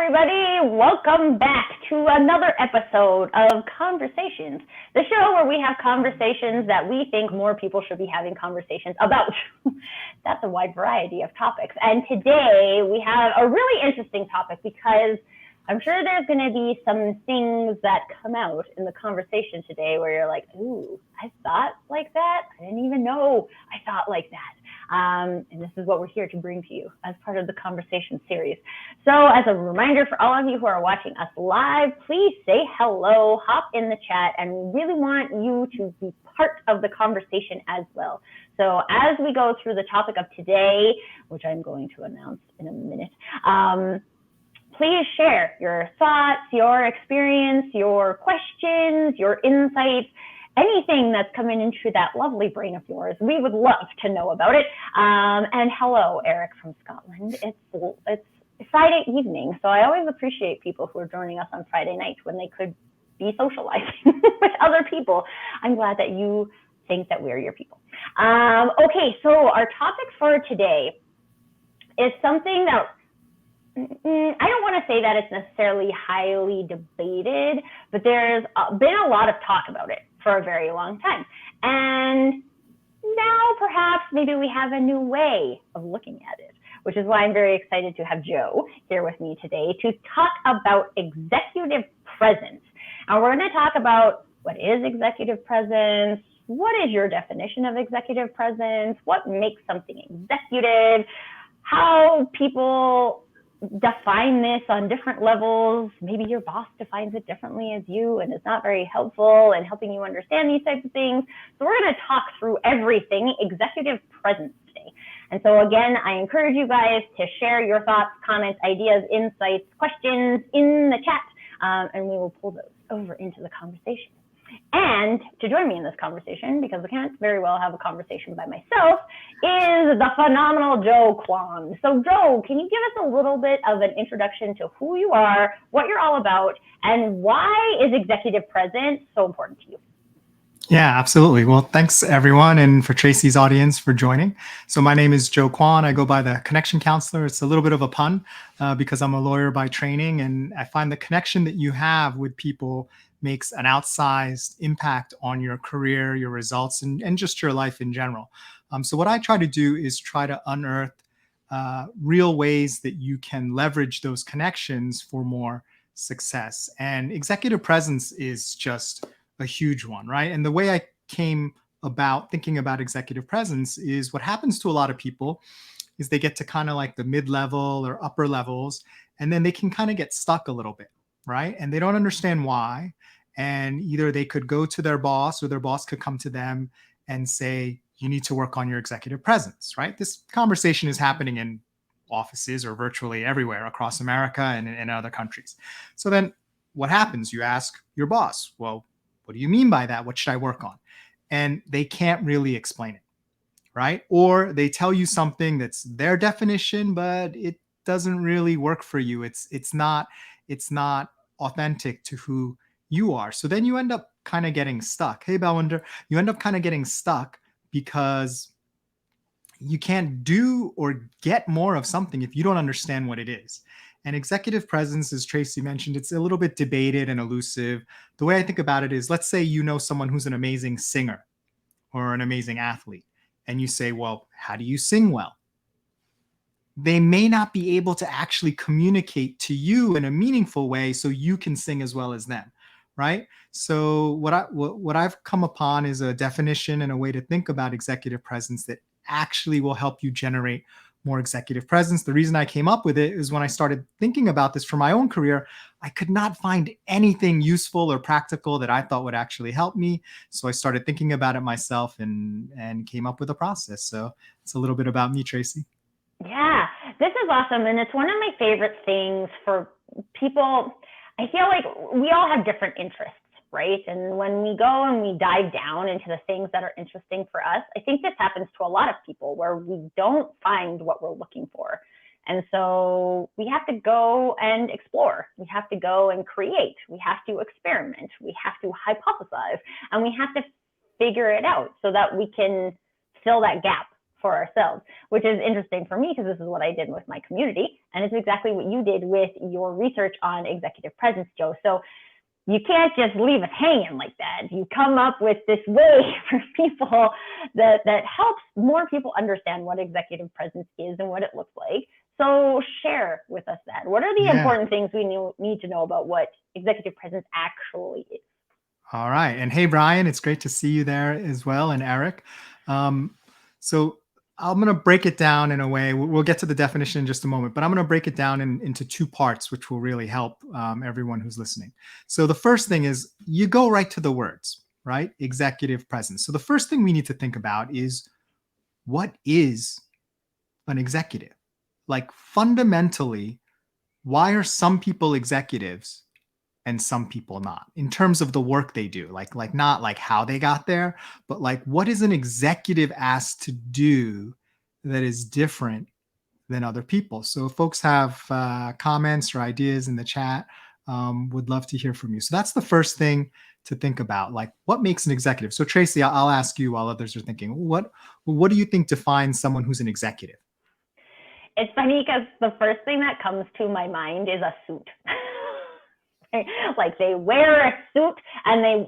everybody. Welcome back to another episode of Conversations, the show where we have conversations that we think more people should be having conversations about. That's a wide variety of topics. And today we have a really interesting topic because I'm sure there's going to be some things that come out in the conversation today where you're like, ooh, I thought like that. I didn't even know I thought like that. And this is what we're here to bring to you as part of the conversation series. So as a reminder for all of you who are watching us live, please say hello, hop in the chat, and we really want you to be part of the conversation as well. So as we go through the topic of today, which I'm going to announce in a minute, please share your thoughts, your experience, your questions, your insights, anything that's coming into that lovely brain of yours. We would love to know about it. And hello, Eric from Scotland. It's Friday evening, so I always appreciate people who are joining us on Friday night when they could be socializing with other people. I'm glad that you think that we're your people. Okay, so our topic for today is something that I don't want to say that it's necessarily highly debated, but there's been a lot of talk about it for a very long time. And now perhaps maybe we have a new way of looking at it, which is why I'm very excited to have Joe here with me today to talk about executive presence. And we're going to talk about what is executive presence, what is your definition of executive presence, what makes something executive, how people define this on different levels. Maybe your boss defines it differently as you, and it's not very helpful in helping you understand these types of things. So we're going to talk through everything executive presence today. And so again, I encourage you guys to share your thoughts, comments, ideas, insights, questions in the chat, and we will pull those over into the conversation. And to join me in this conversation, because I can't very well have a conversation by myself, is the phenomenal Joe Quan. So Joe, can you give us a little bit of an introduction to who you are, what you're all about, and why is executive presence so important to you? Yeah, absolutely. Well, thanks everyone, and for Tracy's audience for joining. So my name is Joe Quan. I go by the connection counselor. It's a little bit of a pun because I'm a lawyer by training, and I find the connection that you have with people makes an outsized impact on your career, your results, and just your life in general. So what I try to do is try to unearth real ways that you can leverage those connections for more success. And executive presence is just a huge one, right? And the way I came about thinking about executive presence is what happens to a lot of people is they get to kind of like the mid-level or upper levels, and then they can kind of get stuck a little bit, right? And they don't understand why. And either they could go to their boss or their boss could come to them and say, you need to work on your executive presence, right? This conversation is happening in offices or virtually everywhere across America and in other countries. So then what happens? You ask your boss, well, what do you mean by that? What should I work on? And they can't really explain it, right? Or they tell you something that's their definition, but it doesn't really work for you. It's not authentic to who you are. So then you end up kind of getting stuck. Hey, Balwinder, you end up kind of getting stuck because you can't do or get more of something if you don't understand what it is. And executive presence, as Tracy mentioned, it's a little bit debated and elusive. The way I think about it is, let's say you know someone who's an amazing singer or an amazing athlete, and you say, well, how do you sing well? They may not be able to actually communicate to you in a meaningful way so you can sing as well as them, right? So what I've come upon is a definition and a way to think about executive presence that actually will help you generate more executive presence. The reason I came up with it is when I started thinking about this for my own career, I could not find anything useful or practical that I thought would actually help me. So I started thinking about it myself and came up with a process. So it's a little bit about me, Tracy. Yeah, this is awesome. And it's one of my favorite things for people. I feel like we all have different interests, right? And when we go and we dive down into the things that are interesting for us, I think this happens to a lot of people where we don't find what we're looking for. And so we have to go and explore. We have to go and create. We have to experiment. We have to hypothesize. And we have to figure it out so that we can fill that gap for ourselves, which is interesting for me because this is what I did with my community. And it's exactly what you did with your research on executive presence, Joe. So you can't just leave us hanging like that. You come up with this way for people that helps more people understand what executive presence is and what it looks like. So share with us that. What are the important things we need to know about what executive presence actually is? All right. And hey, Brian, it's great to see you there as well. And Eric. So I'm going to break it down in a way. We'll get to the definition in just a moment, but I'm going to break it down into two parts, which will really help everyone who's listening. So the first thing is you go right to the words, right? Executive presence. So the first thing we need to think about is what is an executive? Like fundamentally, why are some people executives and some people not in terms of the work they do? Like not like how they got there, but like what is an executive asked to do that is different than other people? So if folks have comments or ideas in the chat, would love to hear from you. So that's the first thing to think about, like what makes an executive. So Tracy, I'll ask you while others are thinking, what do you think defines someone who's an executive? It's funny because the first thing that comes to my mind is a suit. Like they wear a suit and they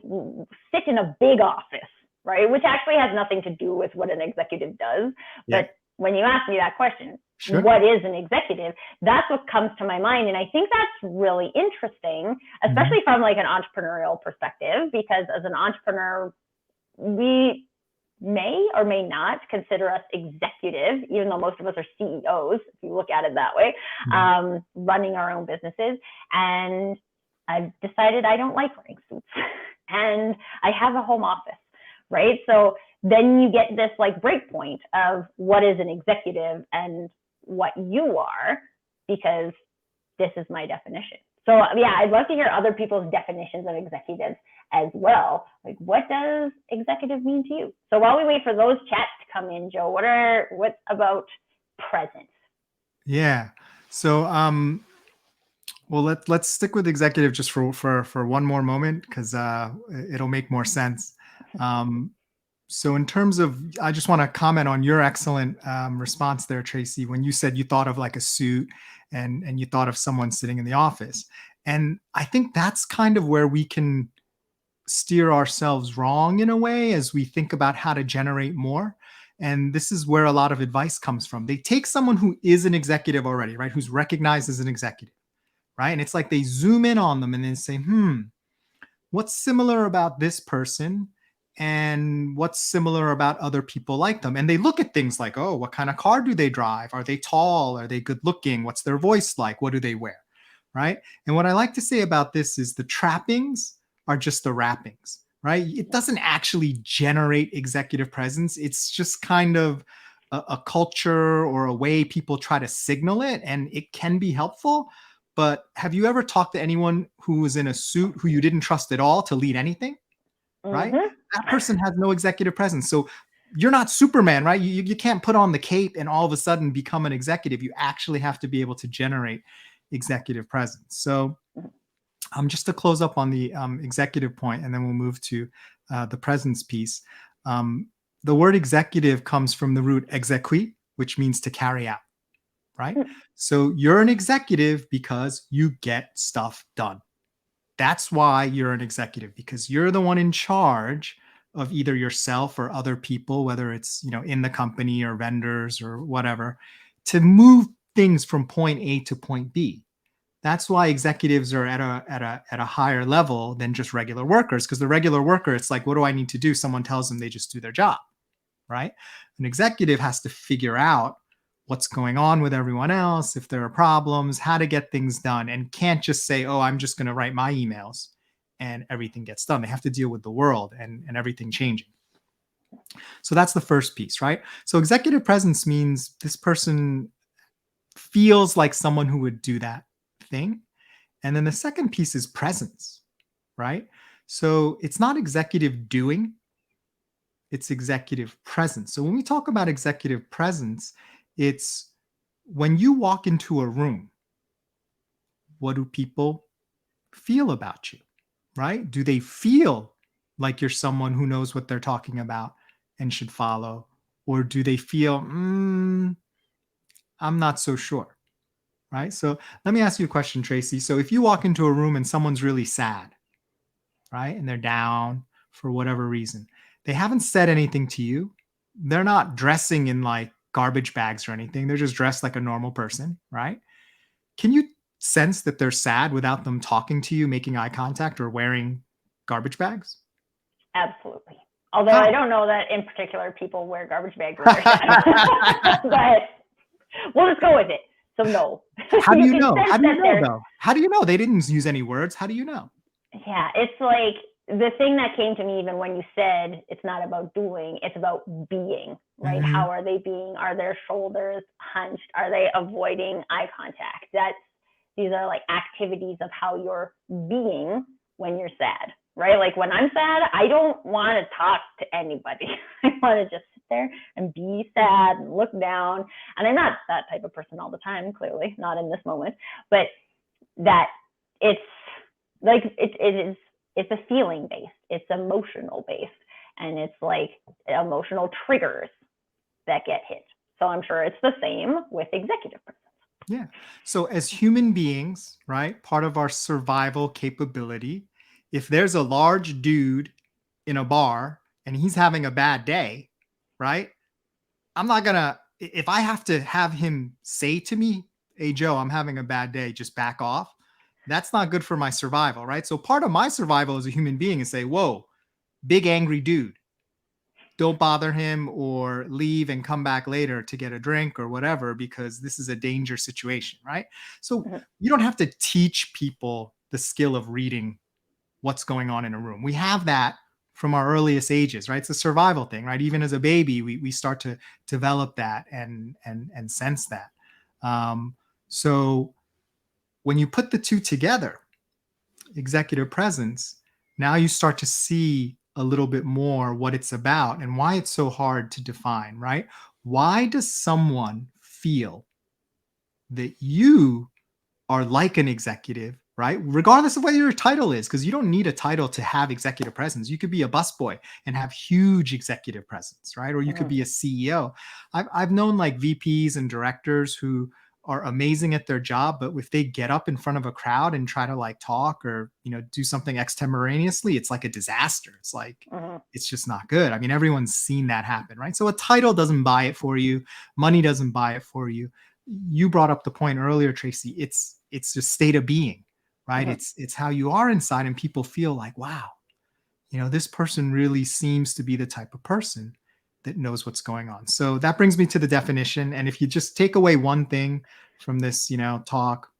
sit in a big office, right? Which actually has nothing to do with what an executive does. Yeah. But when you ask me that question, sure, what is an executive? That's what comes to my mind. And I think that's really interesting, especially from like an entrepreneurial perspective, because as an entrepreneur, we may or may not consider us executive, even though most of us are CEOs, if you look at it that way, running our own businesses. And I've decided I don't like wearing suits and I have a home office, right? So then you get this like break point of what is an executive and what you are, because this is my definition. So yeah, I'd love to hear other people's definitions of executives as well. Like what does executive mean to you? So while we wait for those chats to come in, Joe, what about presence? Yeah. So well, let's stick with executive just for one more moment, because it'll make more sense. So in terms of, I just want to comment on your excellent response there, Tracy, when you said you thought of like a suit and you thought of someone sitting in the office. And I think that's kind of where we can steer ourselves wrong in a way as we think about how to generate more. And this is where a lot of advice comes from. They take someone who is an executive already, right? Who's recognized as an executive, right? And it's like they zoom in on them and then say, what's similar about this person? And what's similar about other people like them? And they look at things like, oh, what kind of car do they drive? Are they tall? Are they good looking? What's their voice like? What do they wear? Right? And what I like to say about this is the trappings are just the wrappings, right? It doesn't actually generate executive presence. It's just kind of a culture or a way people try to signal it, and it can be helpful. But have you ever talked to anyone who was in a suit who you didn't trust at all to lead anything? Right? That person has no executive presence. So you're not Superman, right? You can't put on the cape and all of a sudden become an executive. You actually have to be able to generate executive presence. So just to close up on the executive point, and then we'll move to the presence piece. The word executive comes from the root exequi, which means to carry out, right? So you're an executive because you get stuff done. That's why you're an executive, because you're the one in charge of either yourself or other people, whether it's, in the company or vendors or whatever, to move things from point A to point B. That's why executives are at a higher level than just regular workers, because the regular worker, it's like, what do I need to do? Someone tells them, they just do their job, right? An executive has to figure out what's going on with everyone else, if there are problems, how to get things done, and can't just say, oh, I'm just going to write my emails and everything gets done. They have to deal with the world and everything changing. So that's the first piece, right? So executive presence means this person feels like someone who would do that thing. And then the second piece is presence, right? So it's not executive doing, it's executive presence. So when we talk about executive presence, it's when you walk into a room, what do people feel about you, right? Do they feel like you're someone who knows what they're talking about and should follow? or do they feel, I'm not so sure, right? So let me ask you a question, Tracy. So if you walk into a room and someone's really sad, right, and they're down for whatever reason, they haven't said anything to you. They're not dressing in like garbage bags or anything. They're just dressed like a normal person, right? Can you sense that they're sad without them talking to you, making eye contact, or wearing garbage bags? Absolutely. Although How? I don't know that in particular people wear garbage bags when they're sad. But we'll just go with it. So no. How do you can know? sense How do you that know they're, though? How do you know? They didn't use any words. How do you know? yeah, it's like the thing that came to me even when you said it's not about doing, it's about being, right? Mhm. How are they being? Are their shoulders hunched? Are they avoiding eye contact? These are like activities of how you're being when you're sad, right? Like when I'm sad, I don't want to talk to anybody. I want to just sit there and be sad and look down. And I'm not that type of person all the time, clearly, not in this moment, but that it's like it's a feeling based, it's emotional based, and it's like emotional triggers that get hit. So I'm sure it's the same with executive presence. Yeah. So as human beings, right, part of our survival capability, if there's a large dude in a bar and he's having a bad day, right? I'm not gonna, if I have to have him say to me, "Hey Joe, I'm having a bad day, just back off." That's not good for my survival, right? So part of my survival as a human being is say, "Whoa, big angry dude. Don't bother him, or leave and come back later to get a drink or whatever, because this is a danger situation," right? So Mhm. you don't have to teach people the skill of reading what's going on in a room. We have that from our earliest ages, right? It's a survival thing, right? Even as a baby, we start to develop that and sense that. So when you put the two together, executive presence, now you start to see a little bit more what it's about and why it's so hard to define, right? Why does someone feel that you are like an executive, right? Regardless of what your title is, because you don't need a title to have executive presence. You could be a busboy and have huge executive presence, right? Or you could Mhm. be a CEO. I've known like VPs and directors who are amazing at their job, but if they get up in front of a crowd and try to like talk or, do something extemporaneously, it's like a disaster. It's like, Mhm. it's just not good. I mean, everyone's seen that happen, right? So a title doesn't buy it for you. Money doesn't buy it for you. You brought up the point earlier, Tracy. It's just state of being, right? Mhm. It's how you are inside, and people feel like, wow, this person really seems to be the type of person that knows what's going on. So that brings me to the definition. And if you just take away one thing from this, talk,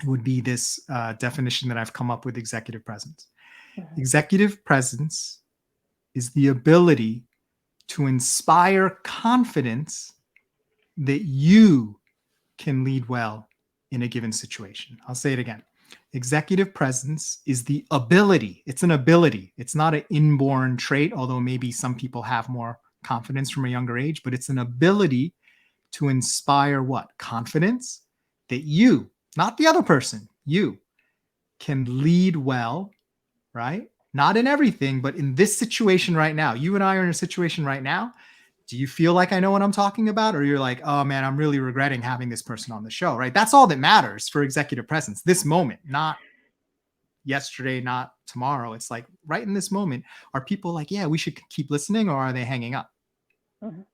it would be this definition that I've come up with: executive presence. Mhm. Executive presence is the ability to inspire confidence that you can lead well in a given situation. I'll say it again. Executive presence is the ability. It's an ability. It's not an inborn trait, although maybe some people have more confidence from a younger age, but it's an ability to inspire what? Confidence that you, not the other person, you can lead well, right? Not in everything, but in this situation right now. You and I are in a situation right now. Do you feel like I know what I'm talking about? Or you're like, oh man, I'm really regretting having this person on the show, right? That's all that matters for executive presence, this moment, not yesterday, not tomorrow. It's like right in this moment. Are people like, yeah, we should keep listening, or are they hanging up? Mhm.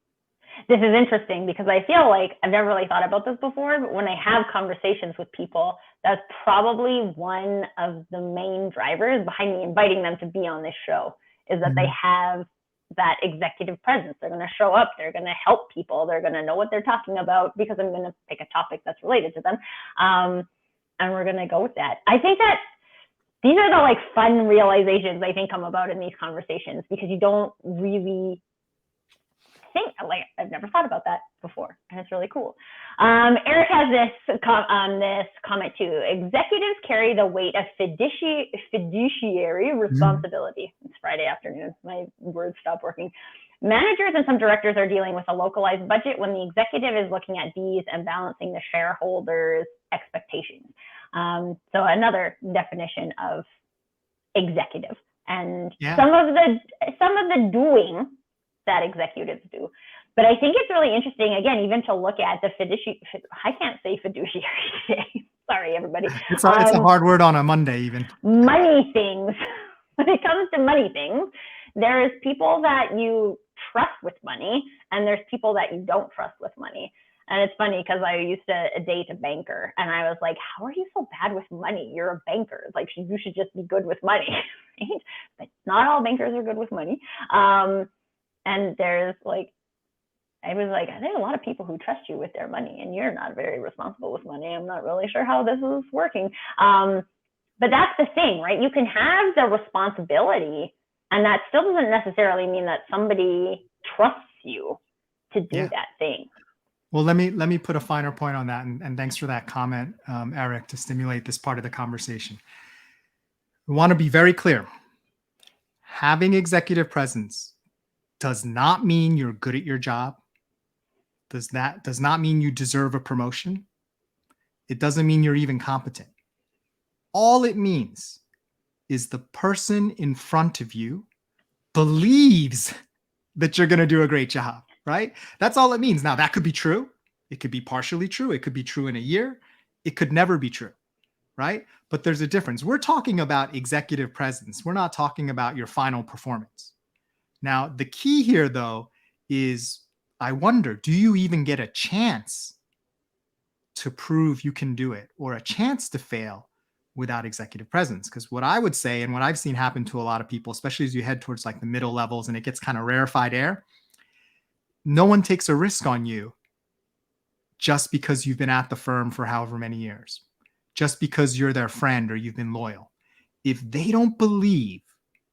This is interesting because I feel like I've never really thought about this before, but when I have conversations with people, that's probably one of the main drivers behind me inviting them to be on this show, is that they Mhm. have that executive presence. They're going to show up, they're going to help people, they're going to know what they're talking about because I'm going to pick a topic that's related to them. And we're going to go with that. I think that these are the like fun realizations I think come about in these conversations because you don't really think like I've never thought about that before, and it's really cool. Eric has this comment too. Executives carry the weight of fiduciary Mhm. responsibility. It's Friday afternoon. My words stop working. Managers and some directors are dealing with a localized budget when the executive is looking at these and balancing the shareholders' expectations. So another definition of executive, and Yeah. some of the doing that executives do. But I think it's really interesting, again, even to look at the I can't say fiduciary today. Sorry, everybody. It's a hard word on a Monday even. Money things. When it comes to money things, there's people that you trust with money, and there's people that you don't trust with money. And it's funny because I used to date a banker, and I was like, how are you so bad with money? You're a banker. Like, you should just be good with money, right? But not all bankers are good with money. And there's like, I was like, there's a lot of people who trust you with their money, and you're not very responsible with money. I'm not really sure how this is working. But that's the thing, right? You can have the responsibility, and that still doesn't necessarily mean that somebody trusts you to do that thing. Well, let me put a finer point on that, and thanks for that comment, Eric, to stimulate this part of the conversation. We want to be very clear. Having executive presence does not mean you're good at your job. Does not mean you deserve a promotion. It doesn't mean you're even competent. All it means is the person in front of you believes that you're going to do a great job, right? That's all it means. Now, that could be true. It could be partially true. It could be true in a year. It could never be true, right? But there's a difference. We're talking about executive presence. We're not talking about your final performance. Now, the key here, though, is I wonder, do you even get a chance to prove you can do it, or a chance to fail without executive presence? Because what I would say, and what I've seen happen to a lot of people, especially as you head towards like the middle levels and it gets kind of rarefied air, no one takes a risk on you just because you've been at the firm for however many years, just because you're their friend or you've been loyal. If they don't believe,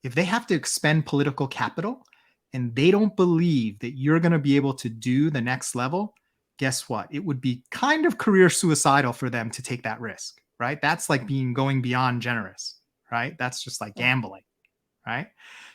if they have to expend political capital and they don't believe that you're going to be able to do the next level, guess what? It would be kind of career suicidal for them to take that risk, right? That's like going beyond generous, right? That's just like gambling, right?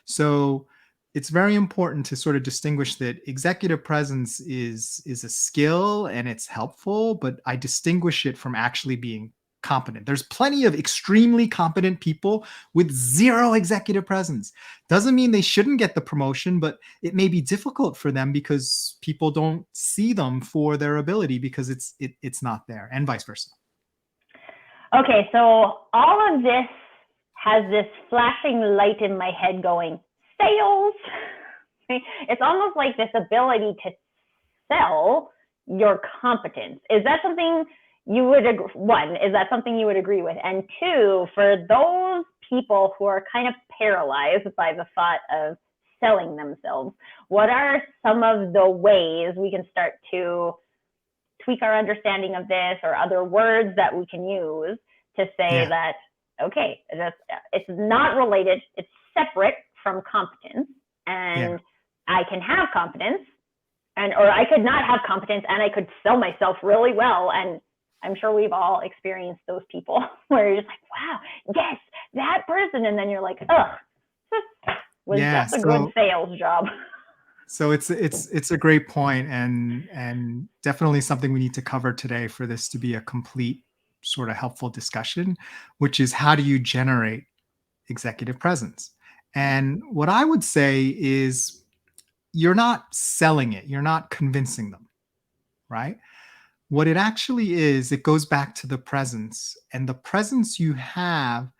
So it's very important to sort of distinguish that executive presence is a skill and it's helpful, but I distinguish it from actually being competent. There's plenty of extremely competent people with zero executive presence. Doesn't mean they shouldn't get the promotion, but it may be difficult for them because people don't see them for their ability because it's not there, and vice versa. Okay, so all of this has this flashing light in my head going, sales. It's almost like this ability to sell your competence. Is that something you would agree? One, is that something you would agree with? And two, for those people who are kind of paralyzed by the thought of selling themselves, what are some of the ways we can start to tweak our understanding of this, or other words that we can use to say that, okay, it's not related, it's separate from competence, and I can have competence, or I could not have competence and I could sell myself really well. And I'm sure we've all experienced those people where you're just like, wow, yes, that person. And then you're like, ugh, this was just a good sales job. So it's a great point, and definitely something we need to cover today for this to be a complete sort of helpful discussion, which is how do you generate executive presence? And what I would say is you're not selling it, you're not convincing them, right? What it actually is, it goes back to the presence and the presence you have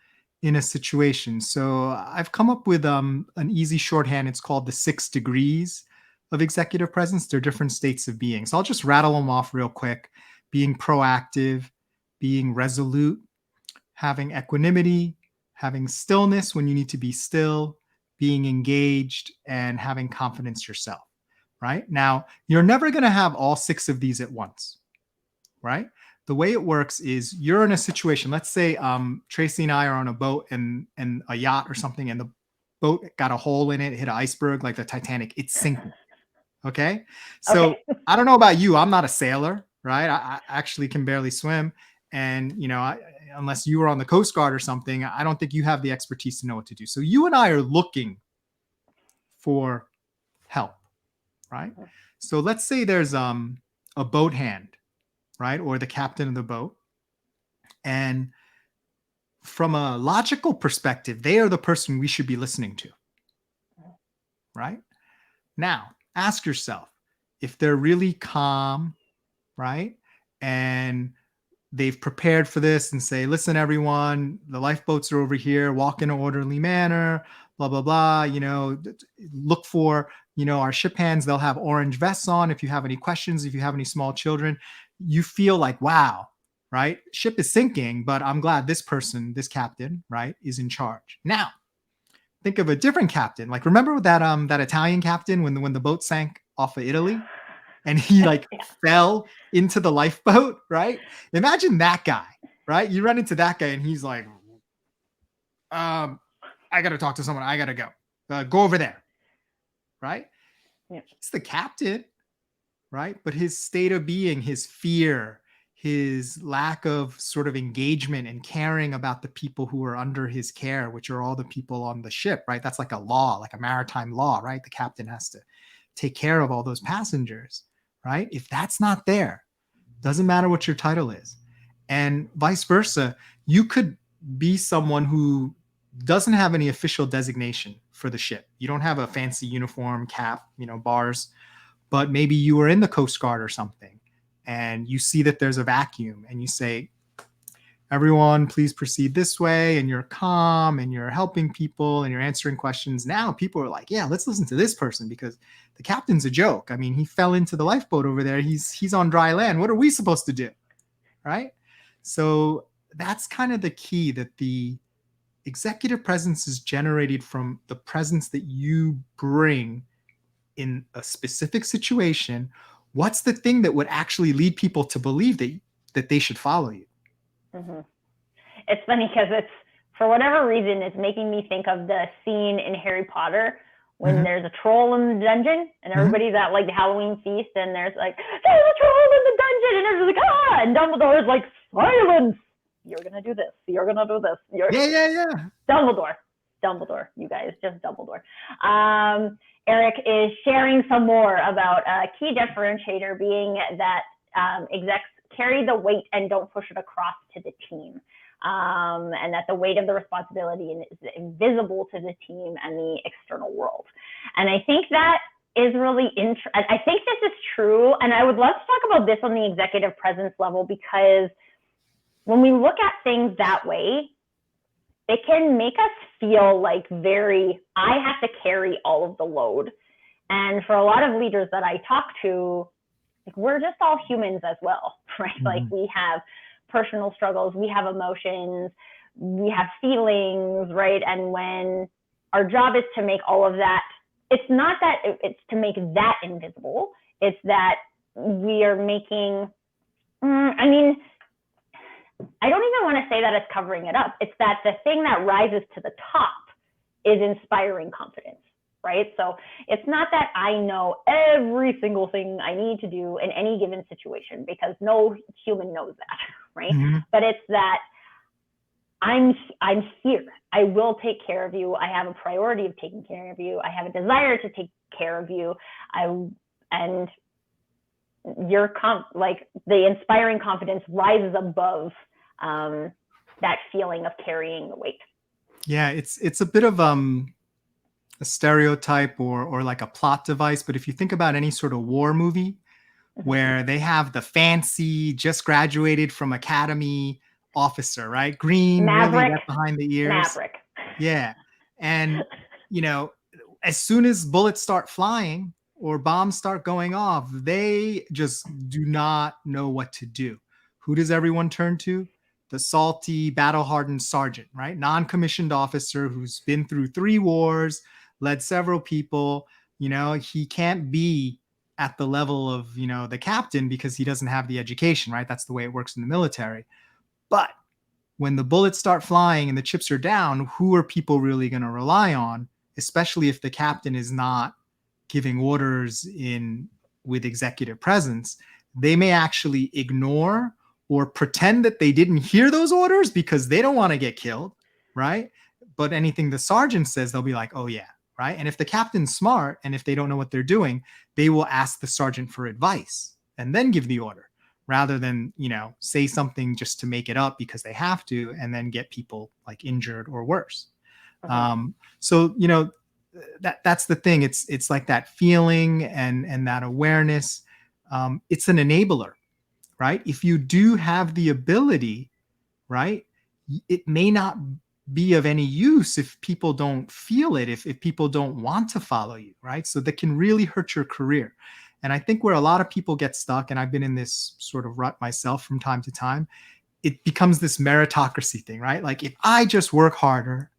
in a situation. So I've come up with an easy shorthand. It's called the 6 degrees of executive presence. They're different states of being. So I'll just rattle them off real quick. Being proactive, being resolute, having equanimity, having stillness when you need to be still, being engaged, and having confidence yourself, right? Now, you're never going to have all 6 of these at once, right? The way it works is you're in a situation, let's say Tracy and I are on a boat and a yacht or something, and the boat got a hole in it, hit an iceberg like the Titanic, it's sinking, okay? So I don't know about you, I'm not a sailor, right? I actually can barely swim. And, you know, unless you were on the Coast Guard or something, I don't think you have the expertise to know what to do. So you and I are looking for help, right? So let's say there's a boat hand, right? Or the captain of the boat. And from a logical perspective, they are the person we should be listening to, right? Now, ask yourself, if they're really calm, right? And they've prepared for this and say, listen, everyone, the lifeboats are over here, walk in an orderly manner, blah, blah, blah. Look for, our ship hands. They'll have orange vests on. If you have any questions, if you have any small children, you feel like, wow, right? Ship is sinking, but I'm glad this person, this captain, right, is in charge. Now, think of a different captain. Like, remember that Italian captain when the boat sank off of Italy? And he like Yeah. fell into the lifeboat, right? Imagine that guy, right? You run into that guy and he's like, I got to talk to someone. I got to go. Go over there, right? Yeah. He's the captain, right? But his state of being, his fear, his lack of sort of engagement and caring about the people who are under his care, which are all the people on the ship, right? That's like a law, like a maritime law, right? The captain has to take care of all those passengers, right? If that's not there, doesn't matter what your title is. And vice versa, you could be someone who doesn't have any official designation for the ship. You don't have a fancy uniform, cap, bars, but maybe you are in the Coast Guard or something, and you see that there's a vacuum and you say, everyone, please proceed this way. And you're calm and you're helping people and you're answering questions. Now people are like, yeah, let's listen to this person because the captain's a joke. I mean, he fell into the lifeboat over there. He's on dry land. What are we supposed to do? Right? So that's kind of the key, that the executive presence is generated from the presence that you bring in a specific situation. What's the thing that would actually lead people to believe that they should follow you? Mm-hmm. It's funny because for whatever reason, it's making me think of the scene in Harry Potter when there's a troll in the dungeon and everybody's at like the Halloween feast and there's like, there's a troll in the dungeon, and everybody's like, ah, and Dumbledore's like, silence, you're gonna do this, you're gonna do this. Yeah. Dumbledore, you guys, just Dumbledore. Eric is sharing some more about a key differentiator being that execs carry the weight and don't push it across to the team. And that the weight of the responsibility is invisible to the team and the external world. And I think that is really I think this is true. And I would love to talk about this on the executive presence level, because when we look at things that way, it can make us feel like I have to carry all of the load. And for a lot of leaders that I talk to, like, we're just all humans as well, right? Like, we have personal struggles, we have emotions, we have feelings, right? And when our job is to make all of that, it's not that it's to make that invisible, it's that we are making, I don't even want to say that it's covering it up. It's that the thing that rises to the top is inspiring confidence, right? So it's not that I know every single thing I need to do in any given situation, because no human knows that, right? But it's that I'm here. I will take care of you. I have a priority of taking care of you. I have a desire to take care of you. And the inspiring confidence rises above that feeling of carrying the weight. Yeah, it's a bit of a stereotype or like a plot device. But if you think about any sort of war movie where they have the fancy, just graduated from academy officer, right? Green, Maverick, really wet behind the ears. Maverick. Yeah. And, as soon as bullets start flying or bombs start going off, they just do not know what to do. Who does everyone turn to? The salty, battle-hardened sergeant, right? Non-commissioned officer who's been through 3 wars, led several people. He can't be at the level of, the captain because he doesn't have the education, right? That's the way it works in the military. But when the bullets start flying and the chips are down, who are people really going to rely on, especially if the captain is not giving orders with executive presence? They may actually ignore or pretend that they didn't hear those orders because they don't want to get killed, right? But anything the sergeant says, they'll be like, oh yeah, right? And if the captain's smart and if they don't know what they're doing, they will ask the sergeant for advice and then give the order, rather than, say something just to make it up because they have to and then get people like injured or worse. So, that's the thing. It's like that feeling and that awareness. It's an enabler, right? If you do have the ability, right, it may not be of any use if people don't feel it, if people don't want to follow you, right? So that can really hurt your career. And I think where a lot of people get stuck, and I've been in this sort of rut myself from time to time, it becomes this meritocracy thing, right? Like if I just work harder,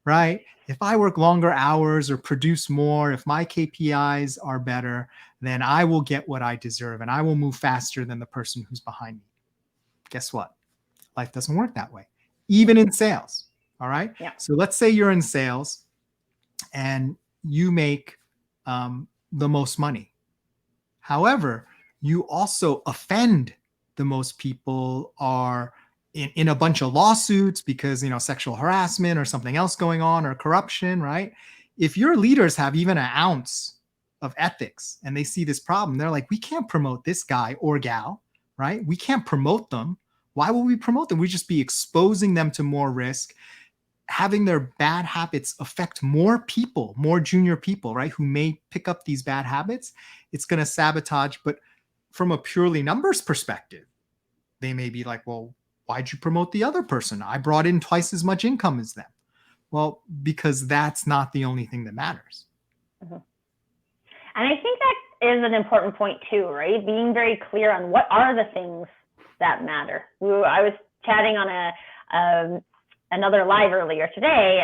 right? If I work longer hours or produce more, if my KPIs are better, then I will get what I deserve and I will move faster than the person who's behind me. Guess what? Life doesn't work that way, even in sales. All right. Yeah. So let's say you're in sales and you make the most money. However, you also offend the most people, are in a bunch of lawsuits because, sexual harassment or something else going on, or corruption, right? If your leaders have even an ounce of ethics and they see this problem, they're like, we can't promote this guy or gal, right? We can't promote them. Why will we promote them? We just be exposing them to more risk, having their bad habits affect more people, more junior people, right, who may pick up these bad habits. It's going to sabotage. But from a purely numbers perspective, they may be like, well, why'd you promote the other person? I brought in twice as much income as them. Well, because that's not the only thing that matters. Mm-hmm. And I think that is an important point too, right? Being very clear on what are the things that matter. I was chatting on another live earlier today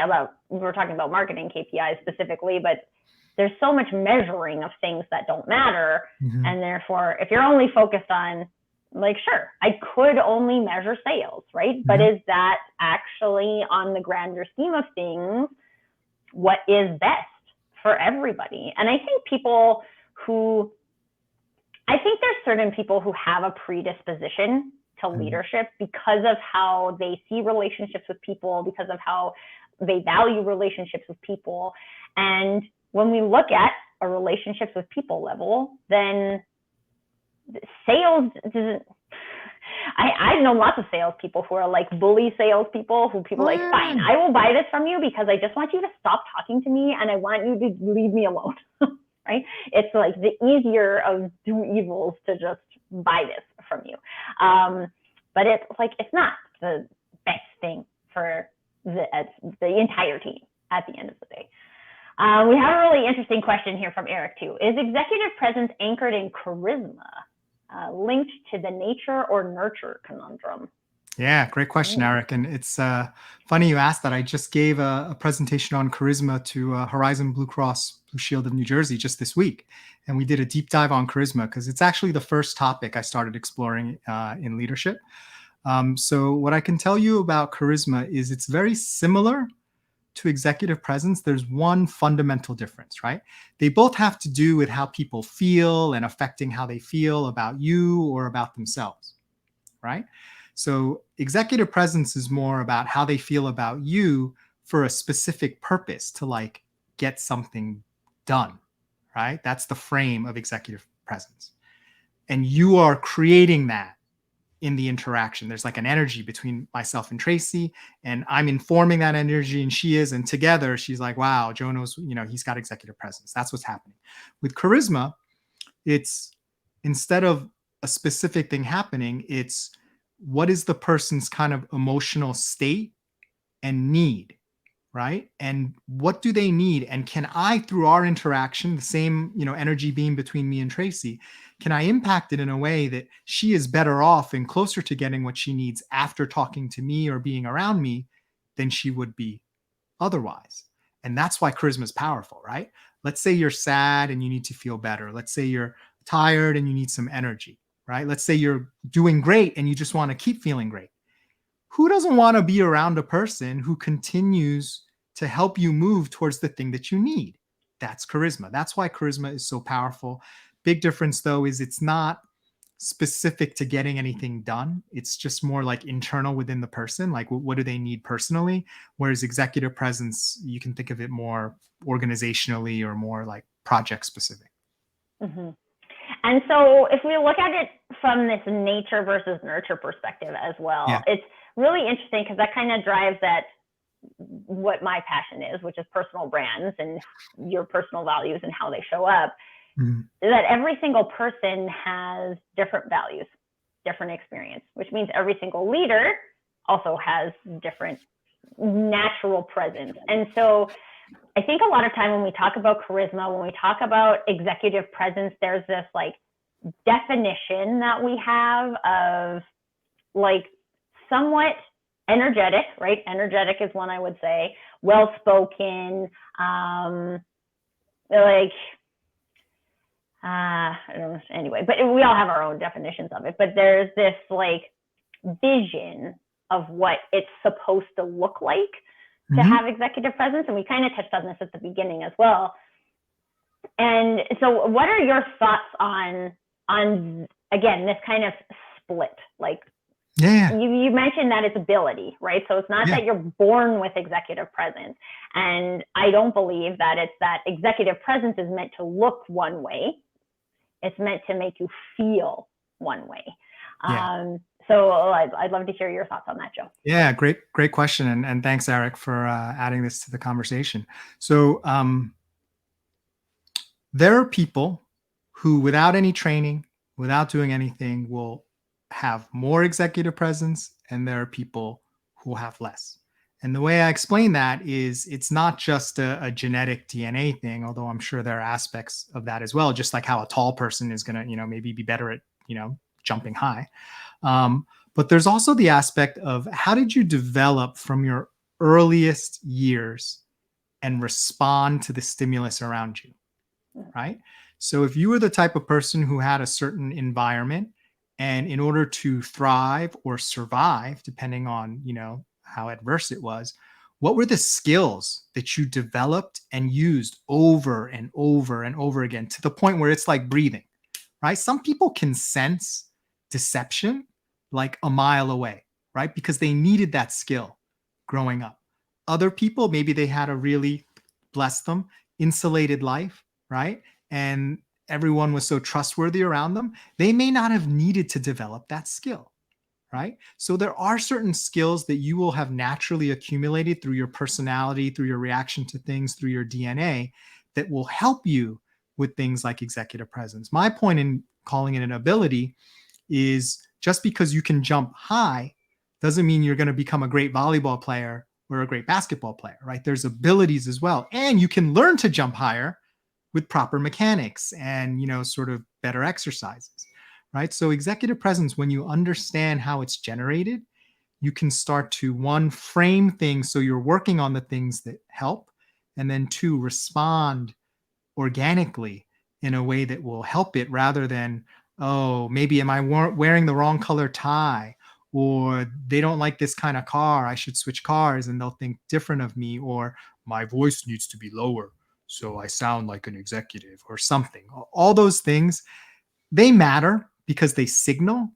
we were talking about marketing KPIs specifically, but there's so much measuring of things that don't matter. Mm-hmm. And therefore, if you're only focused on, like, sure, I could only measure sales, right? Mm-hmm. But is that actually, on the grander scheme of things, what is best for everybody? And I think there's certain people who have a predisposition to leadership because of how they see relationships with people, because of how they value relationships with people. And when we look at a relationships with people level, then sales doesn't. I've known lots of salespeople who are like bully salespeople, who people are like, fine, I will buy this from you because I just want you to stop talking to me and I want you to leave me alone. Right? It's like the easier of two evils to just buy this from you. But it's like, it's not the best thing for the entire team at the end of the day. We have a really interesting question here from Eric too. Is executive presence anchored in charisma, linked to the nature or nurture conundrum? Yeah, great question, Eric. And it's funny you asked that. I just gave a presentation on charisma to Horizon Blue Cross Blue Shield of New Jersey just this week. And we did a deep dive on charisma because it's actually the first topic I started exploring in leadership. So what I can tell you about charisma is it's very similar to executive presence. There's one fundamental difference, right? They both have to do with how people feel and affecting how they feel about you or about themselves, right? So executive presence is more about how they feel about you for a specific purpose, to like get something done, right? That's the frame of executive presence. And you are creating that in the interaction. There's like an energy between myself and Tracy, and I'm informing that energy, and she is, and together she's like, wow, Joe knows, he's got executive presence. That's what's happening. With charisma, it's instead of a specific thing happening, it's what is the person's kind of emotional state and need, right? And what do they need? And can I, through our interaction, the same, energy beam between me and Tracy, can I impact it in a way that she is better off and closer to getting what she needs after talking to me or being around me than she would be otherwise? And that's why charisma is powerful, right? Let's say you're sad and you need to feel better. Let's say you're tired and you need some energy, right? Let's say you're doing great and you just want to keep feeling great. Who doesn't want to be around a person who continues to help you move towards the thing that you need? That's charisma. That's why charisma is so powerful. Big difference, though, is it's not specific to getting anything done. It's just more like internal within the person. Like, what do they need personally? Whereas executive presence, you can think of it more organizationally or more like project specific. Mm-hmm. And so if we look at it from this nature versus nurture perspective as well, It's really interesting because that kind of drives that what my passion is, which is personal brands and your personal values and how they show up, that every single person has different values, different experience, which means every single leader also has different natural presence. And so I think a lot of time when we talk about charisma, when we talk about executive presence, there's this like definition that we have of like somewhat energetic, right? Energetic is one I would say, well-spoken, like, I don't know, anyway, but we all have our own definitions of it. But there's this like vision of what it's supposed to look like to have executive presence. And we kind of touched on this at the beginning as well. And so what are your thoughts on again, this kind of split? Like, you mentioned that it's ability, right? So it's not that you're born with executive presence. And I don't believe that it's that executive presence is meant to look one way. It's meant to make you feel one way. So I'd love to hear your thoughts on that, Joe. Yeah, great question. And thanks, Eric, for adding this to the conversation. So there are people who, without any training, without doing anything, will have more executive presence, and there are people who have less. And the way I explain that is it's not just a genetic DNA thing, although I'm sure there are aspects of that as well, just like how a tall person is going to, maybe be better at, jumping high. But there's also the aspect of how did you develop from your earliest years and respond to the stimulus around you, right? So if you were the type of person who had a certain environment, and in order to thrive or survive, depending on, how adverse it was, what were the skills that you developed and used over and over and over again to the point where it's like breathing, right? Some people can sense deception like a mile away, right? Because they needed that skill growing up. Other people, maybe they had a really, bless them, insulated life, right? And everyone was so trustworthy around them. They may not have needed to develop that skill, right? So there are certain skills that you will have naturally accumulated through your personality, through your reaction to things, through your DNA that will help you with things like executive presence. My point in calling it an ability is just because you can jump high doesn't mean you're going to become a great volleyball player or a great basketball player, right? There's abilities as well. And you can learn to jump higher with proper mechanics and, sort of better exercises, right? So executive presence, when you understand how it's generated, you can start to, one, frame things so you're working on the things that help, and then two, respond organically in a way that will help it rather than, oh, maybe am I wearing the wrong color tie, or they don't like this kind of car, I should switch cars and they'll think different of me, or my voice needs to be lower so I sound like an executive or something. All those things, they matter because they signal,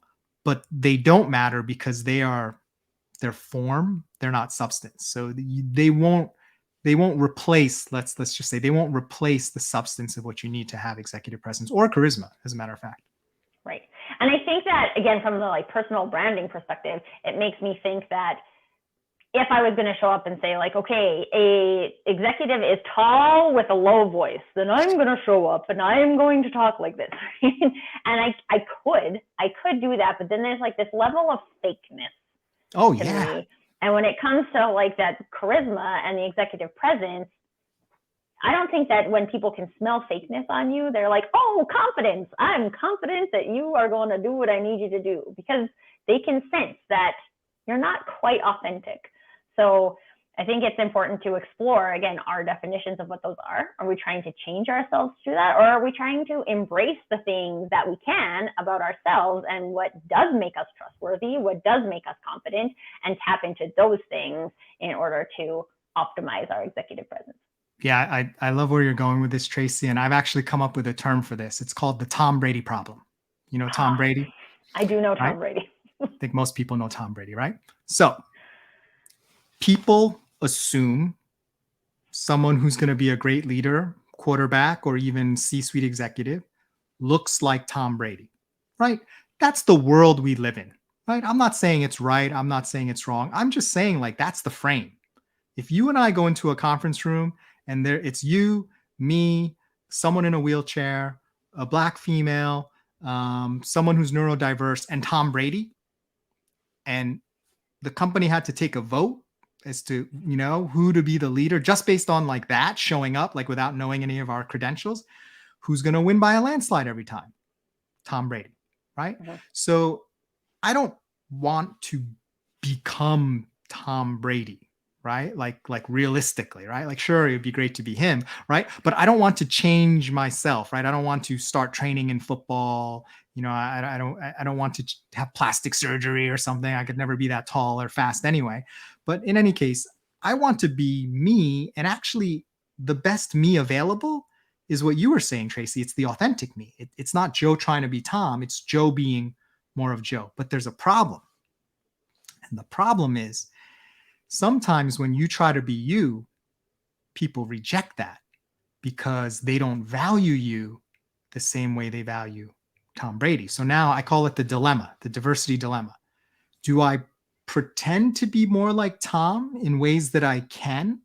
but they don't matter because they're form, they're not substance. So they won't replace, let's just say, they won't replace the substance of what you need to have executive presence or charisma, as a matter of fact. Right. And I think that, again, from the like personal branding perspective, it makes me think that if I was going to show up and say like, okay, a executive is tall with a low voice, then I'm going to show up and I'm going to talk like this. And I could do that, but then there's like this level of fakeness. Oh, yeah. Me. And when it comes to like that charisma and the executive presence, I don't think that when people can smell fakeness on you, they're like, oh, confidence. I'm confident that you are going to do what I need you to do, because they can sense that you're not quite authentic. So I think it's important to explore, again, our definitions of what those are. Are we trying to change ourselves through that? Or are we trying to embrace the things that we can about ourselves and what does make us trustworthy, what does make us confident, and tap into those things in order to optimize our executive presence? Yeah, I love where you're going with this, Tracy. And I've actually come up with a term for this. It's called the Tom Brady Problem. You know Tom Brady? I do know Tom right? Brady. I think most people know Tom Brady, right? So people assume someone who's going to be a great leader, quarterback, or even C-suite executive looks like Tom Brady, right? That's the world we live in, right? I'm not saying it's right. I'm not saying it's wrong. I'm just saying like that's the frame. If you and I go into a conference room and it's you, me, someone in a wheelchair, a Black female, someone who's neurodiverse, and Tom Brady, and the company had to take a vote as to, who to be the leader just based on like that showing up, like without knowing any of our credentials, who's going to win by a landslide every time? Tom Brady, right? Mm-hmm. So I don't want to become Tom Brady, right? Like realistically, right? Like, sure, it'd be great to be him, right? But I don't want to change myself, right? I don't want to start training in football. I don't want to have plastic surgery or something. I could never be that tall or fast anyway. But in any case, I want to be me, and actually the best me available is what you were saying, Tracy. It's the authentic me. It's not Joe trying to be Tom. It's Joe being more of Joe. But there's a problem. And the problem is sometimes when you try to be you, people reject that because they don't value you the same way they value Tom Brady. So now I call it the dilemma, the diversity dilemma. Do I pretend to be more like Tom in ways that I can,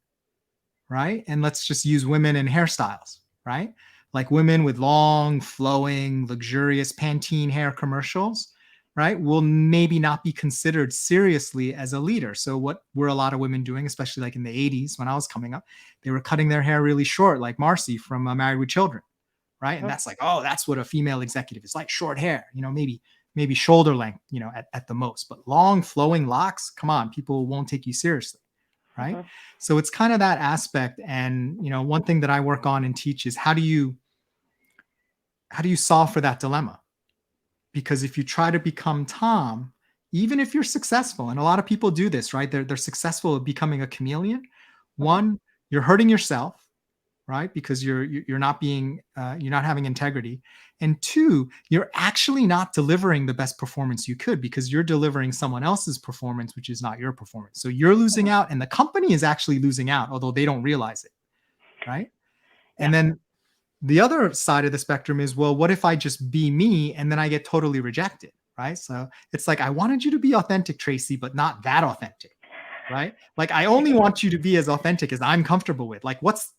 right? And let's just use women and hairstyles, right? Like women with long, flowing, luxurious Pantene hair commercials, right, will maybe not be considered seriously as a leader. So what were a lot of women doing, especially like in the 80s when I was coming up? They were cutting their hair really short, like Marcy from Married with Children, right? And that's like, oh, that's what a female executive is like, short hair, maybe shoulder length, at the most. But long, flowing locks, come on, people won't take you seriously. Right. Mm-hmm. So it's kind of that aspect. And, one thing that I work on and teach is how do you solve for that dilemma? Because if you try to become Tom, even if you're successful, and a lot of people do this, right? They're successful at becoming a chameleon. One, you're hurting yourself, right? Because you're not you're not having integrity. And two, you're actually not delivering the best performance you could because you're delivering someone else's performance, which is not your performance. So you're losing out, and the company is actually losing out, although they don't realize it, right? Yeah. And then the other side of the spectrum is, well, what if I just be me and then I get totally rejected, right? So it's like, I wanted you to be authentic, Tracy, but not that authentic, right? Like, I only want you to be as authentic as I'm comfortable with. Like, what's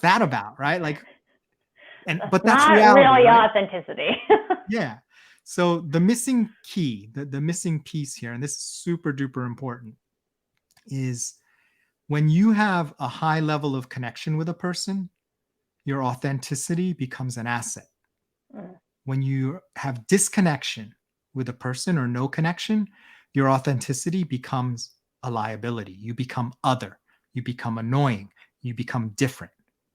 that about, right? Like, but that's not reality, really right? authenticity. Yeah. So the missing key, the missing piece here, and this is super duper important, is when you have a high level of connection with a person, your authenticity becomes an asset. When you have disconnection with a person or no connection, your authenticity becomes a liability. You become other, you become annoying, you become different,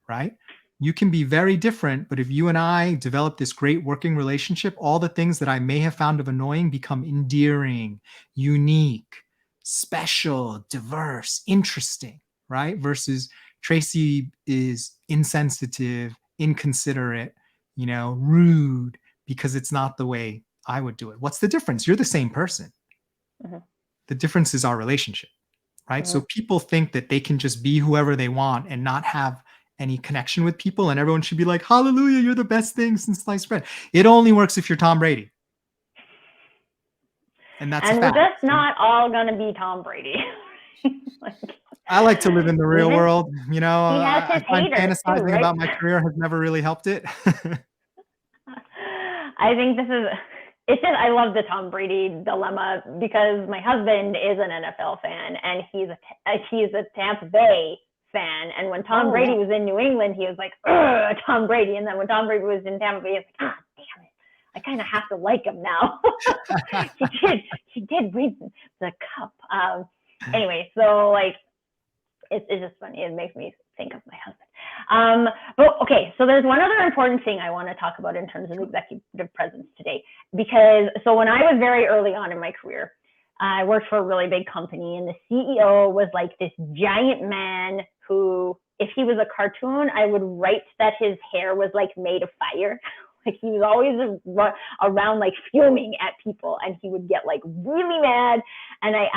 right? You can be very different, but if you and I develop this great working relationship, all the things that I may have found of annoying become endearing, unique, special, diverse, interesting, right? Versus Tracy is insensitive, inconsiderate, rude, because it's not the way I would do it. What's the difference? You're the same person. Mm-hmm. The difference is our relationship, right? Mm-hmm. So people think that they can just be whoever they want and not have any connection with people, and everyone should be like, hallelujah, you're the best thing since sliced bread. It only works if you're Tom Brady. And that's a And we're fact. just not all going to be Tom Brady. I like to live in the real world. He has I his find haters too, fantasizing right? about my career has never really helped it. I think it's just, I love the Tom Brady dilemma because my husband is an NFL fan and he's a Tampa Bay fan. And when Tom Brady was in New England, he was like, Tom Brady. And then when Tom Brady was in Tampa Bay, he was like, damn it, I kind of have to like him now. he did win the cup. Anyway, so like, it's just funny. It makes me think of my husband. But okay, so there's one other important thing I want to talk about in terms of executive presence today, because so when I was very early on in my career, I worked for a really big company, and the CEO was like this giant man who, if he was a cartoon, I would write that his hair was like made of fire. Like he was always around like fuming at people, and he would get like really mad. And I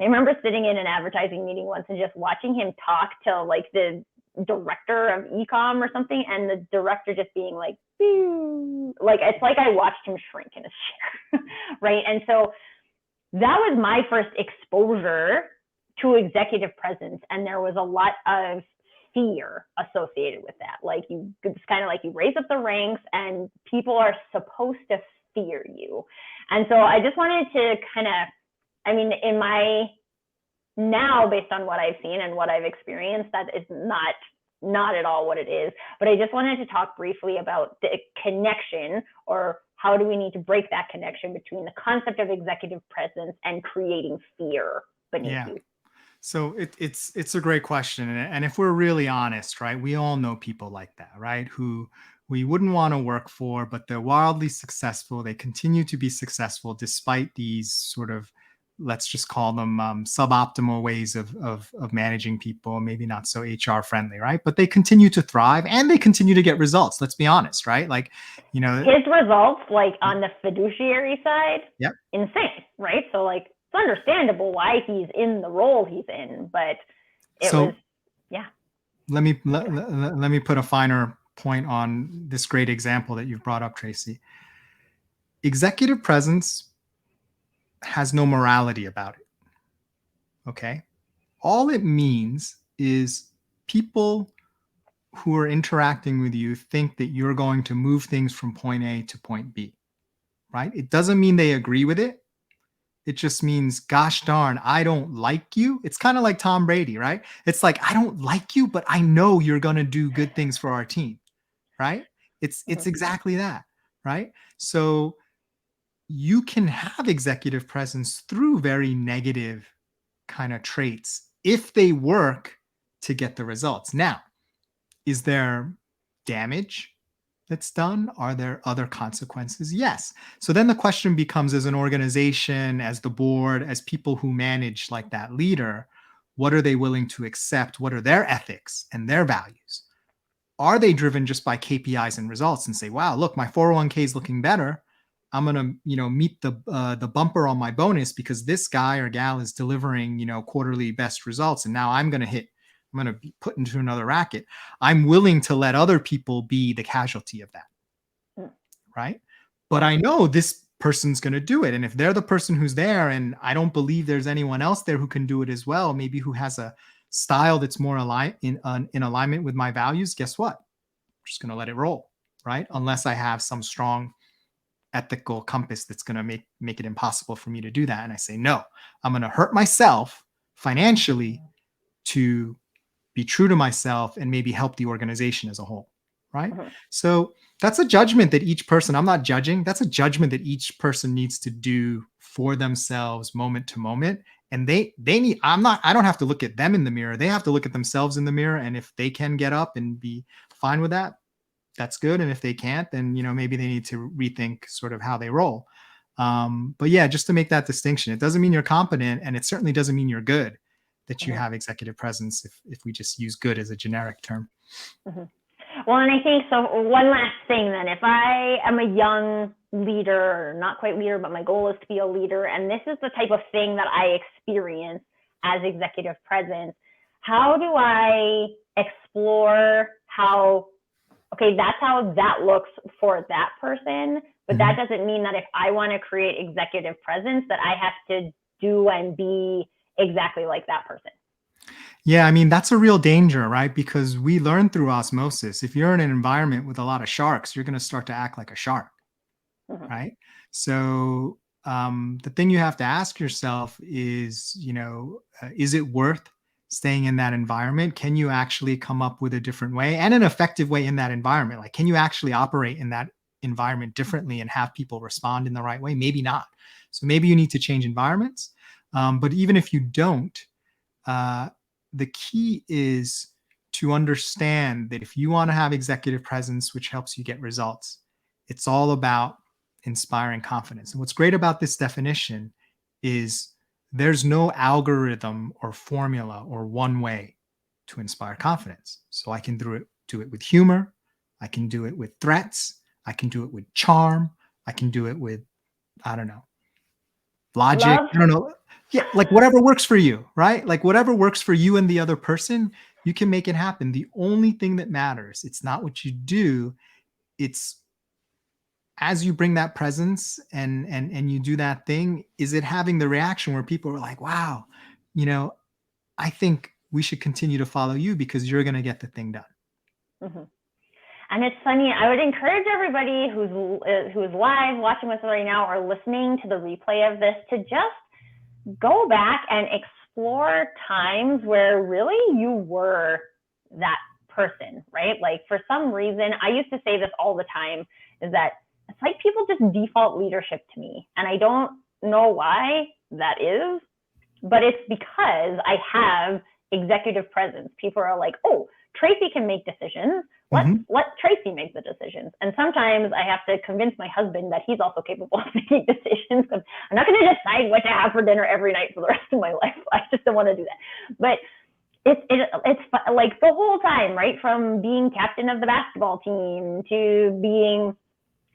remember sitting in an advertising meeting once and just watching him talk to like the director of e-com or something, and the director just being like, like it's like I watched him shrink in his chair, right? And so that was my first exposure to executive presence, and there was a lot of fear associated with that. Like it's kind of like you raise up the ranks and people are supposed to fear you. And so I just wanted to kind of, I mean, in my now, based on what I've seen and what I've experienced, that is not at all what it is. But I just wanted to talk briefly about the connection, or how do we need to break that connection between the concept of executive presence and creating fear beneath you. So it's a great question. And if we're really honest, right, we all know people like that, right, who we wouldn't want to work for, but they're wildly successful. They continue to be successful despite these sort of, let's just call them suboptimal ways of managing people, maybe not so HR friendly, right? But they continue to thrive and they continue to get results. Let's be honest, right? Like, you know, his results, like on the fiduciary side, yep, insane, right? So like, it's understandable why he's in the role he's in, but let me put a finer point on this great example that you've brought up, Tracy. Executive presence has no morality about it. Okay. All it means is people who are interacting with you think that you're going to move things from point A to point B, right? It doesn't mean they agree with it. It just means, gosh darn, I don't like you. It's kind of like Tom Brady, right? It's like, I don't like you, but I know you're going to do good things for our team, right? It's exactly that, right? So you can have executive presence through very negative kind of traits if they work to get the results. Now, is there damage that's done? Are there other consequences? Yes. So then the question becomes, as an organization, as the board, as people who manage like that leader, what are they willing to accept? What are their ethics and their values? Are they driven just by KPIs and results and say, wow, look, my 401k is looking better. I'm going to, meet the bumper on my bonus because this guy or gal is delivering, quarterly best results. And now I'm going to be put into another racket. I'm willing to let other people be the casualty of that. Right. But I know this person's going to do it. And if they're the person who's there, and I don't believe there's anyone else there who can do it as well, maybe who has a style that's more in alignment with my values, guess what? I'm just going to let it roll. Right. Unless I have some strong ethical compass that's going to make it impossible for me to do that. And I say, no, I'm going to hurt myself financially to be true to myself and maybe help the organization as a whole. Right. So that's a judgment that each person, I'm not judging. That's a judgment that each person needs to do for themselves moment to moment. And they need, I don't have to look at them in the mirror. They have to look at themselves in the mirror. And if they can get up and be fine with that, that's good. And if they can't, then, maybe they need to rethink sort of how they roll. But yeah, just to make that distinction, it doesn't mean you're competent, and it certainly doesn't mean you're good that you have executive presence if we just use good as a generic term. Well, and I think so. One last thing then, if I am a young leader, not quite leader, but my goal is to be a leader, and this is the type of thing that I experience as executive presence, how do I explore that's how that looks for that person, but that doesn't mean that if I want to create executive presence that I have to do and be exactly like that person. Yeah, I mean, that's a real danger, right? Because we learn through osmosis. If you're in an environment with a lot of sharks, you're going to start to act like a shark, right? So the thing you have to ask yourself is, is it worth staying in that environment? Can you actually come up with a different way and an effective way in that environment? Like, can you actually operate in that environment differently and have people respond in the right way? Maybe not. So maybe you need to change environments. But even if you don't, the key is to understand that if you want to have executive presence, which helps you get results, it's all about inspiring confidence. And what's great about this definition is there's no algorithm or formula or one way to inspire confidence. So I can do it with humor. I can do it with threats. I can do it with charm. I can do it with, I don't know, logic. Love. I don't know. Yeah, like whatever works for you, right? Like whatever works for you and the other person, you can make it happen. The only thing that matters, it's not what you do, it's as you bring that presence and you do that thing, is it having the reaction where people are like, wow, I think we should continue to follow you because you're going to get the thing done. Mm-hmm. And it's funny, I would encourage everybody who's live watching us right now or listening to the replay of this to just go back and explore times where really you were that person, right? Like for some reason, I used to say this all the time, is that it's like people just default leadership to me. And I don't know why that is, but it's because I have executive presence. People are like, oh, Tracy can make decisions. Let Tracy make the decisions. And sometimes I have to convince my husband that he's also capable of making decisions, because I'm not going to decide what to have for dinner every night for the rest of my life. I just don't want to do that. But it's like the whole time, right? From being captain of the basketball team to being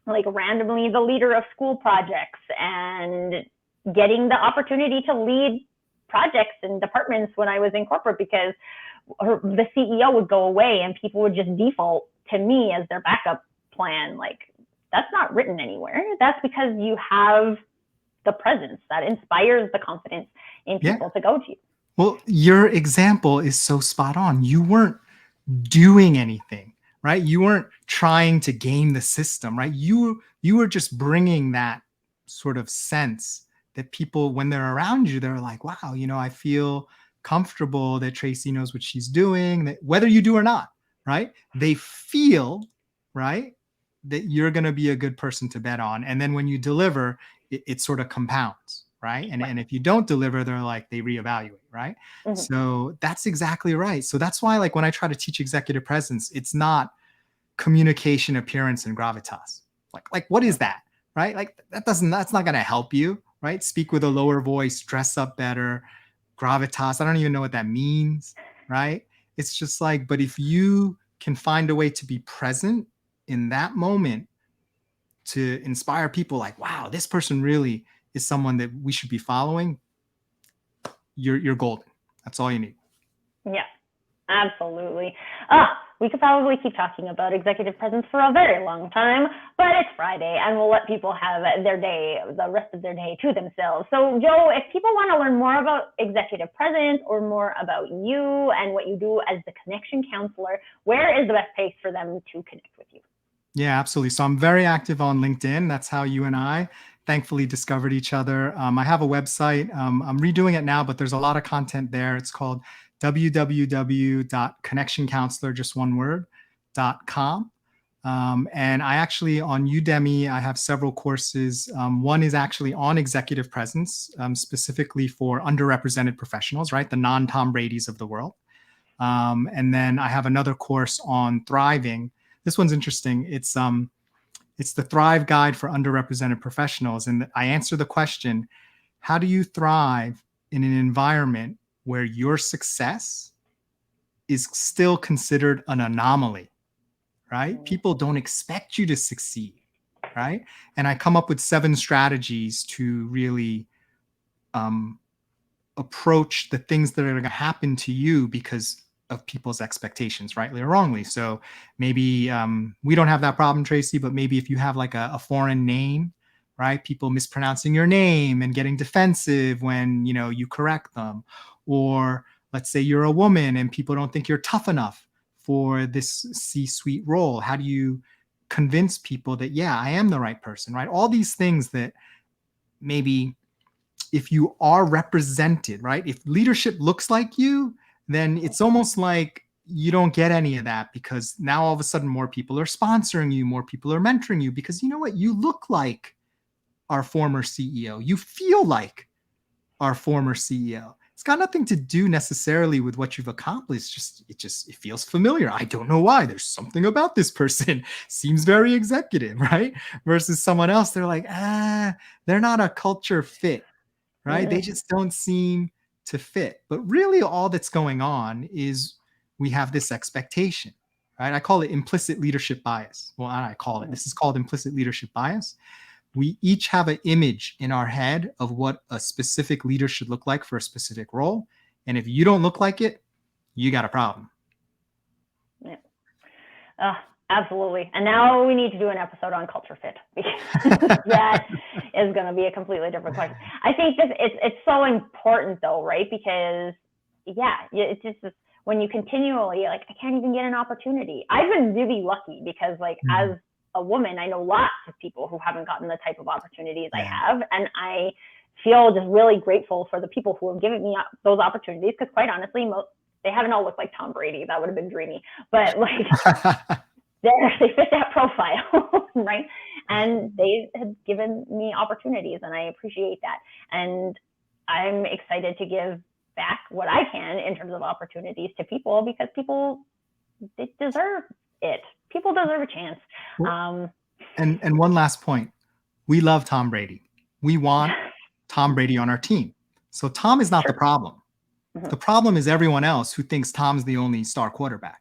like randomly the leader of school projects and getting the opportunity to lead projects and departments when I was in corporate, because the CEO would go away and people would just default to me as their backup plan. Like, that's not written anywhere. That's because you have the presence that inspires the confidence in people to go to you. Well, your example is so spot on. You weren't doing anything, right? You weren't trying to game the system, right? You were just bringing that sort of sense that people, when they're around you, they're like, wow, I feel comfortable that Tracy knows what she's doing, that whether you do or not, right? They feel, right, that you're going to be a good person to bet on. And then when you deliver, it sort of compounds. Right. And if you don't deliver, they're like, they reevaluate. Right. Mm-hmm. So that's exactly right. So that's why, like, when I try to teach executive presence, it's not communication, appearance, and gravitas. Like what is that? Right. Like that's not going to help you. Right. Speak with a lower voice, dress up better. Gravitas, I don't even know what that means. Right. It's just like, but if you can find a way to be present in that moment to inspire people, like, wow, this person really is someone that we should be following, you're golden. That's all you need. Yeah, absolutely. We could probably keep talking about executive presence for a very long time, but it's Friday and we'll let people have the rest of their day to themselves. So Joe, if people want to learn more about executive presence or more about you and what you do as the connection counselor, where is the best place for them to connect with you? Yeah, absolutely. So I'm very active on LinkedIn. That's how you and I thankfully discovered each other. I have a website. I'm redoing it now, but there's a lot of content there. It's called www.connectioncounselor, just one word, .com. And I actually, on Udemy, I have several courses. One is actually on executive presence, specifically for underrepresented professionals, right? The non-Tom Bradys of the world. And then I have another course on thriving. This one's interesting. It's the Thrive Guide for Underrepresented Professionals. And I answer the question, how do you thrive in an environment where your success is still considered an anomaly, right? People don't expect you to succeed, right? And I come up with 7 strategies to really approach the things that are going to happen to you because of people's expectations, rightly or wrongly. So maybe we don't have that problem, Tracy, but maybe if you have like a foreign name, right? People mispronouncing your name and getting defensive when, you correct them. Or let's say you're a woman and people don't think you're tough enough for this C-suite role. How do you convince people that, yeah, I am the right person, right? All these things that maybe if you are represented, right? If leadership looks like you, then it's almost like you don't get any of that, because now all of a sudden more people are sponsoring you, more people are mentoring you, because you know what? You look like our former CEO. You feel like our former CEO. It's got nothing to do necessarily with what you've accomplished. It feels familiar. I don't know why. There's something about this person seems very executive, right? Versus someone else, they're like, they're not a culture fit, right? Mm-hmm. They just don't seem to fit. But really all that's going on is we have this expectation, right? I call it implicit leadership bias. Well, this is called implicit leadership bias. We each have an image in our head of what a specific leader should look like for a specific role. And if you don't look like it, you got a problem. Yeah. Absolutely. And now we need to do an episode on culture fit, because that is going to be a completely different question. I think it's so important though, right? Because it's just when you continually like, I can't even get an opportunity. I've been really lucky because like Mhm. as a woman, I know lots of people who haven't gotten the type of opportunities I Yeah. have, and I feel just really grateful for the people who have given me those opportunities. Because quite honestly, they haven't all looked like Tom Brady. That would have been dreamy, but like they fit that profile, right? And they have given me opportunities, and I appreciate that. And I'm excited to give back what I can in terms of opportunities to people because people they deserve it. People deserve a chance. Well, Um, and one last point. We love Tom Brady. We want Tom Brady on our team. So Tom is not the sure. problem. Mhm. The problem is everyone else who thinks Tom's the only star quarterback.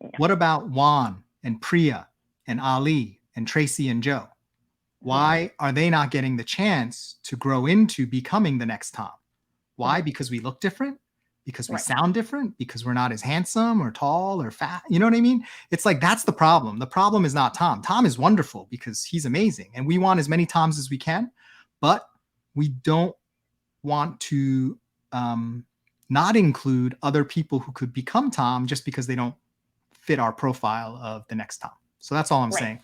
Yeah. What about Juan and Priya and Ali and Tracy and Joe? Why are they not getting the chance to grow into becoming the next Tom? Why? Mhm. Because we look different? Because we Right. sound different? Because we're not as handsome or tall or fat? You know what I mean? It's like that's the problem. The problem is not Tom. Tom is wonderful because he's amazing. And we want as many Toms as we can, but we don't want to not include other people who could become Tom just because they don't fit our profile of the next Tom. So that's all I'm Right. saying.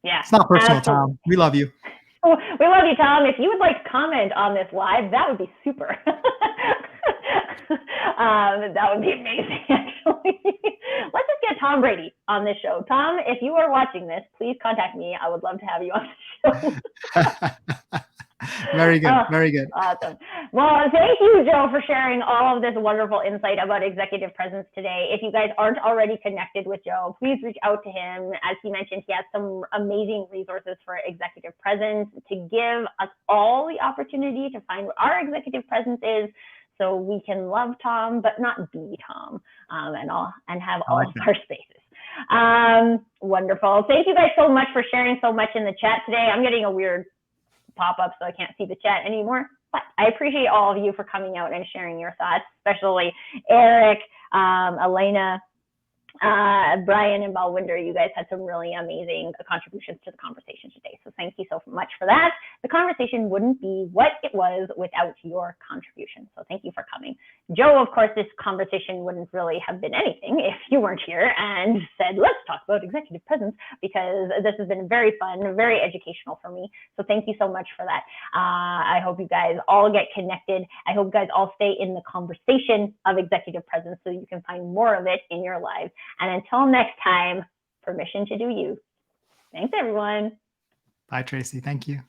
Yeah. It's not personal, Absolutely. Tom. We love you. We love you, Tom. If you would like to comment on this live, that would be super. That would be amazing, actually. Let's just get Tom Brady on this show. Tom, if you are watching this, please contact me. I would love to have you on the show. Very good. Oh, Very good. awesome. Well, thank you, Joe, for sharing all of this wonderful insight about executive presence today. If you guys aren't already connected with Joe, please reach out to him. As he mentioned, he has some amazing resources for executive presence to give us all the opportunity to find what our executive presence is so we can love Tom, but not be Tom, and have I like all of that. our spaces. Wonderful. Thank you guys so much for sharing so much in the chat today. I'm getting a weird pop-up so I can't see the chat anymore, but I appreciate all of you for coming out and sharing your thoughts, especially Eric, Elena, Brian, and Balwinder. You guys had some really amazing contributions to the conversation today, so thank you so much for that. The conversation wouldn't be what it was without your contribution, so thank you for coming. Joe, of course, this conversation wouldn't really have been anything if you weren't here and said, let's talk about executive presence, because this has been very fun, very educational for me. So thank you so much for that. I hope you guys all get connected. I hope you guys all stay in the conversation of executive presence so you can find more of it in your lives. And until next time, permission to do you. Thanks, everyone. Bye, Tracy. Thank you.